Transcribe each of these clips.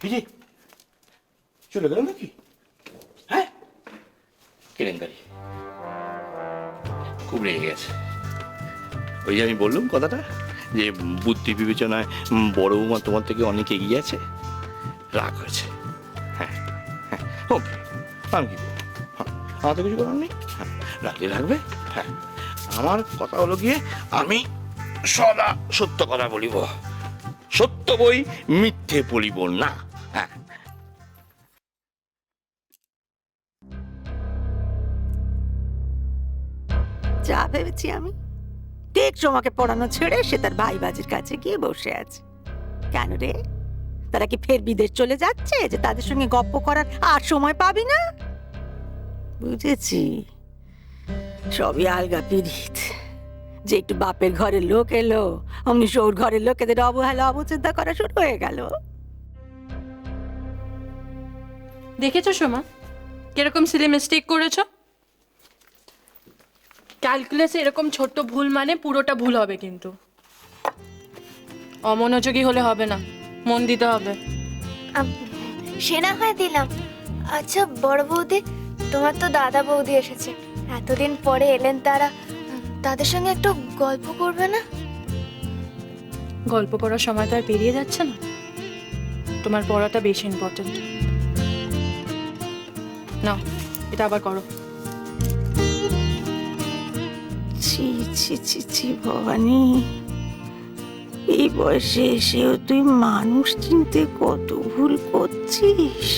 এই যে চলে গেল নাকি? হ্যাঁ, কেলেঙ্কারি, খুব রেগে গেছে। ওই যে আমি বললাম কথাটা, যে বুদ্ধি বিবেচনায় বড় বৌমা তোমার থেকে অনেক এগিয়ে আছে, রাগ হয়েছে। হ্যাঁ হ্যাঁ, ওকে, আমি কি করবো? হ্যাঁ, আমার তো কিছু করার নেই। হ্যাঁ, রাগলে রাখবে। হ্যাঁ, আমার কথা হলো গিয়ে, আমি সদা সত্য কথা বলিব, সত্য বই মিথ্যে বলিব না। হ্যাঁ, যা ভেবেছি আমি, ঠিক তোমাকে পড়ানো ছেড়ে সে তার ভাই বাজির কাছে গিয়ে বসে আছে। কেন রে, তারা কি ফের বিদেশ চলে যাচ্ছে যে তাদের সঙ্গে গপ্প করার আর সময় পাবি না? বুঝেছি, সবই আলগা পিরিত। যে একটু বাপের ঘরের লোক এলো, অমনি সৌর ঘরের লোকেদের অবহেলা অবচিন্তা করা শুরু হয়ে গেল। দেখেছো সোমা কিরকম সিলি মিস্টেক করেছো? ক্যালকুলাসে এরকম ছোট্ট ভুল মানে পুরোটা ভুল হবে, কিন্তু অমনোযোগী হলে হবে না, মন দিতে হবে। সে না হয় দিলাম। আচ্ছা বড় বৌদি, তোমার তো দাদা বৌদি এসেছে, এতদিন পরে এলেন তারা, তাদের সঙ্গে একটু গল্প করবে না? গল্প করার সময় তো আর পেরিয়ে যাচ্ছে না, তোমার পড়াটা বেশি ইম্পর্টেন্ট। নাও, এটা আবার করো। ছি ছি ছি ছি ভবানী, এই বয়সে এসেও তুই মানুষ চিনতে কত ভুল করছিস।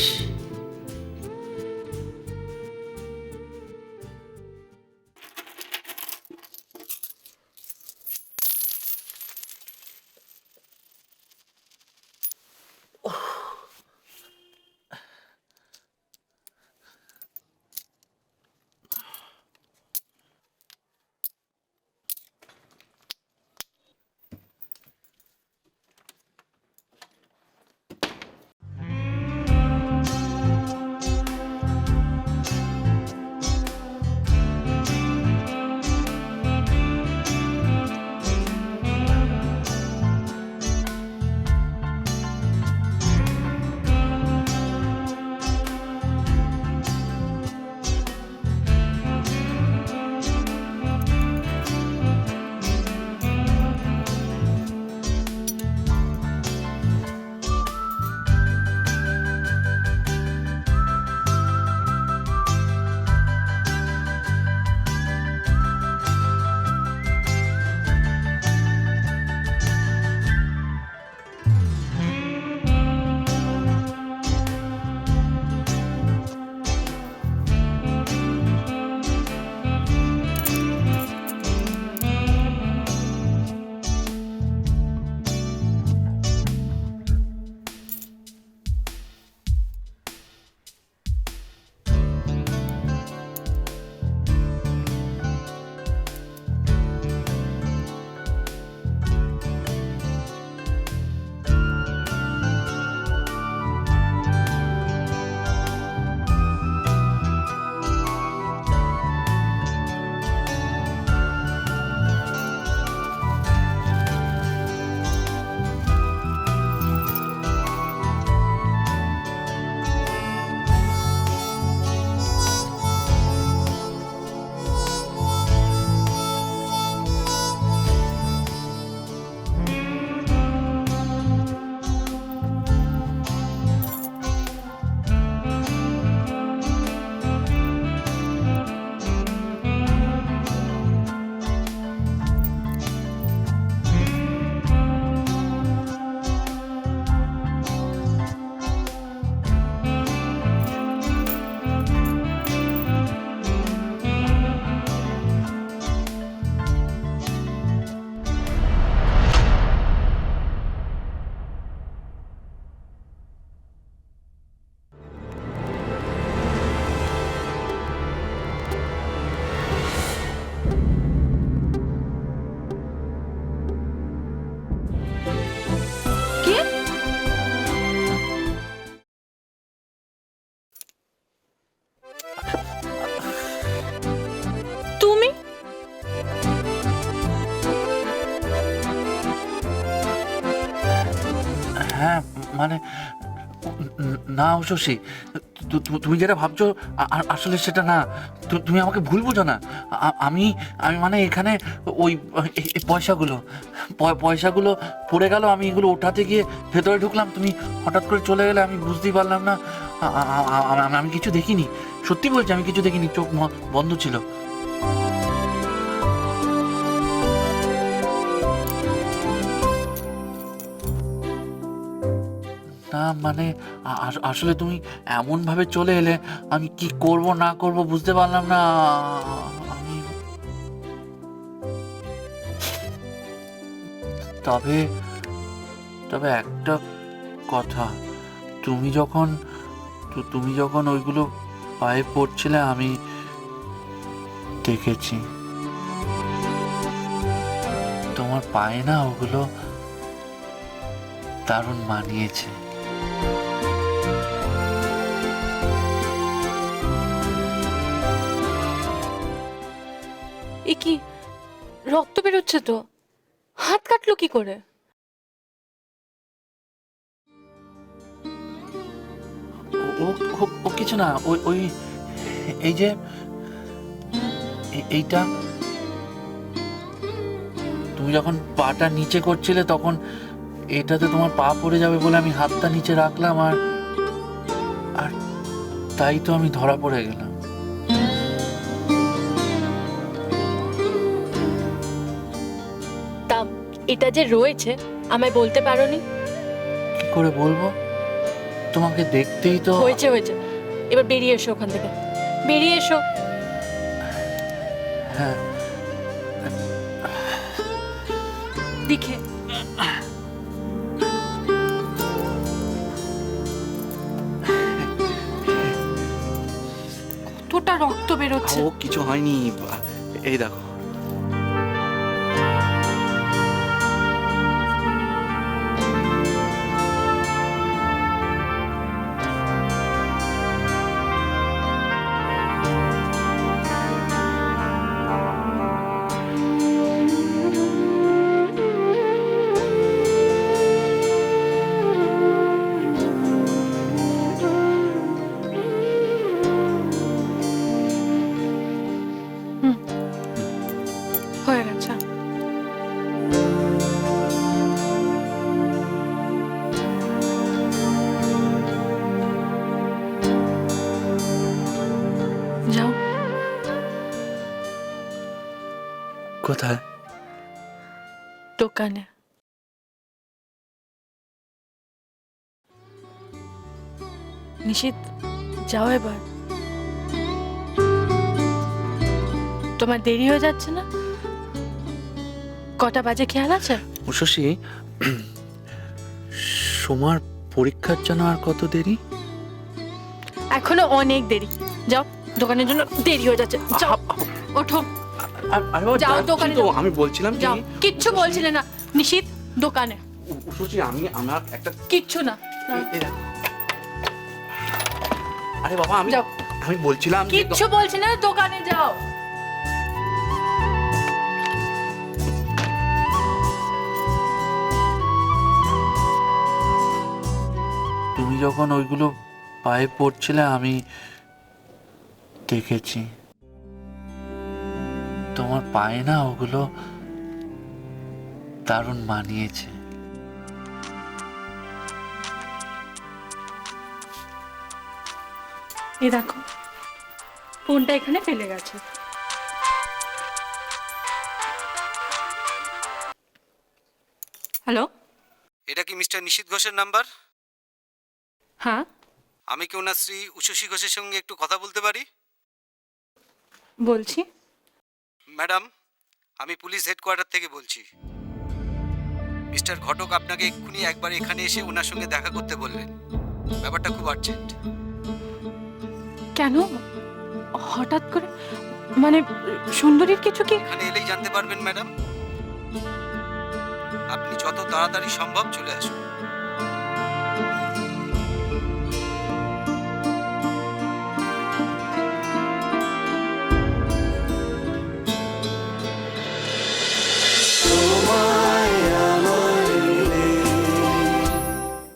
কি? তুমি? হ্যাঁ, মানে না উষসী, তুমি যেটা ভাবছো আসলে সেটা না। তুমি আমাকে ভুল বুঝো না। আমি আমি মানে এখানে ওই এই পয়সাগুলো পড়ে গেল, আমি এগুলো ওঠাতে গিয়ে ভেতরে ঢুকলাম, তুমি হঠাৎ করে চলে গেলে, আমি বুঝতেই পারলাম না। আমি কিছু দেখিনি, সত্যি বলছি আমি কিছু দেখিনি, চোখ বন্ধ ছিল। না মানে আসলে তুমি এমন ভাবে চলে এলে, আমি কি করব না করব বুঝতে পারলাম না। আমি তবে তবে একটা কথা, তুমি যখন ওইগুলো পায়ে পড়ছিলে আমি দেখেছি। তোমার পায়ে না ওগুলো দারুণ মানিয়েছে। এ কি, রক্ত বেরোচ্ছে তো, হাত কাটলো কি করে? ও কিছু না, ওই এই যে এইটা, তুমি যখন পাটা নিচে করছিলে তখন এটাতে তোমার পা পড়ে যাবে বলে আমি হাতটা নিচে রাখলাম, আর তাই তো আমি ধরা পড়ে গেলাম। তা এটা যে রয়েছে আমায় বলতে পারোনি? কি করে বলবো, তোমাকে দেখতেই তো। হয়েছে, এবার বেরিয়ে এসো ওখান থেকে, বেরিয়ে এসো। হ্যাঁ, দেখে কতটা রক্ত বেরোচ্ছে। ও কিছু হয়নি, এই দেখো। হয়ে গেছে। যাও। কোথায়? দোকানে। নিশিত, যাও এবার। তোমার দেরি হয়ে যাচ্ছে না? কটা বাজে খেয়াল আছে? উষসী, সোমার পরীক্ষার জন্য আর কত দেরি? এখনো অনেক দেরি। যাও, দোকানের জন্য দেরি হয়ে যাচ্ছে। যাও, ওঠো, যাও দোকানে যাও। আমি বলছিলাম যাও, কিচ্ছু বলছিলে না। নিশিত, দোকানে। উষসী, আমার একটা কিচ্ছু না। আরে বাবা, যাও। আমি বলছিলাম কিচ্ছু বলছি না, দোকানে যাও। তুমি যখন ওইগুলো পায়ে পড়ছিলে আমি দেখেছি। তোমার পায়ে না ওগুলো দারুণ মানিয়েছে। এই দেখো, ফোনটা এখানে ফেলে গেছে। হ্যালো, এটা কি মিস্টার নিশীথ ঘোষের নাম্বার? হ্যাঁ আমি কি ওনার স্ত্রী উষসী ঘোষের সঙ্গে একটু কথা বলতে পারি? বলছি। ম্যাডাম, আমি পুলিশ হেডকোয়ার্টার থেকে বলছি। মিস্টার ঘটক আপনাকে এক্ষুনি একবার এখানে এসে ওনার সঙ্গে দেখা করতে বললেন। ব্যাপারটা খুব আর্জেন্ট। কেন হঠাৎ করে, মানে সুন্দরীর কিছু কি? এখানে এলেই জানতে পারবেন ম্যাডাম। আপনি যত তাড়াতাড়ি সম্ভব চলে আসুন।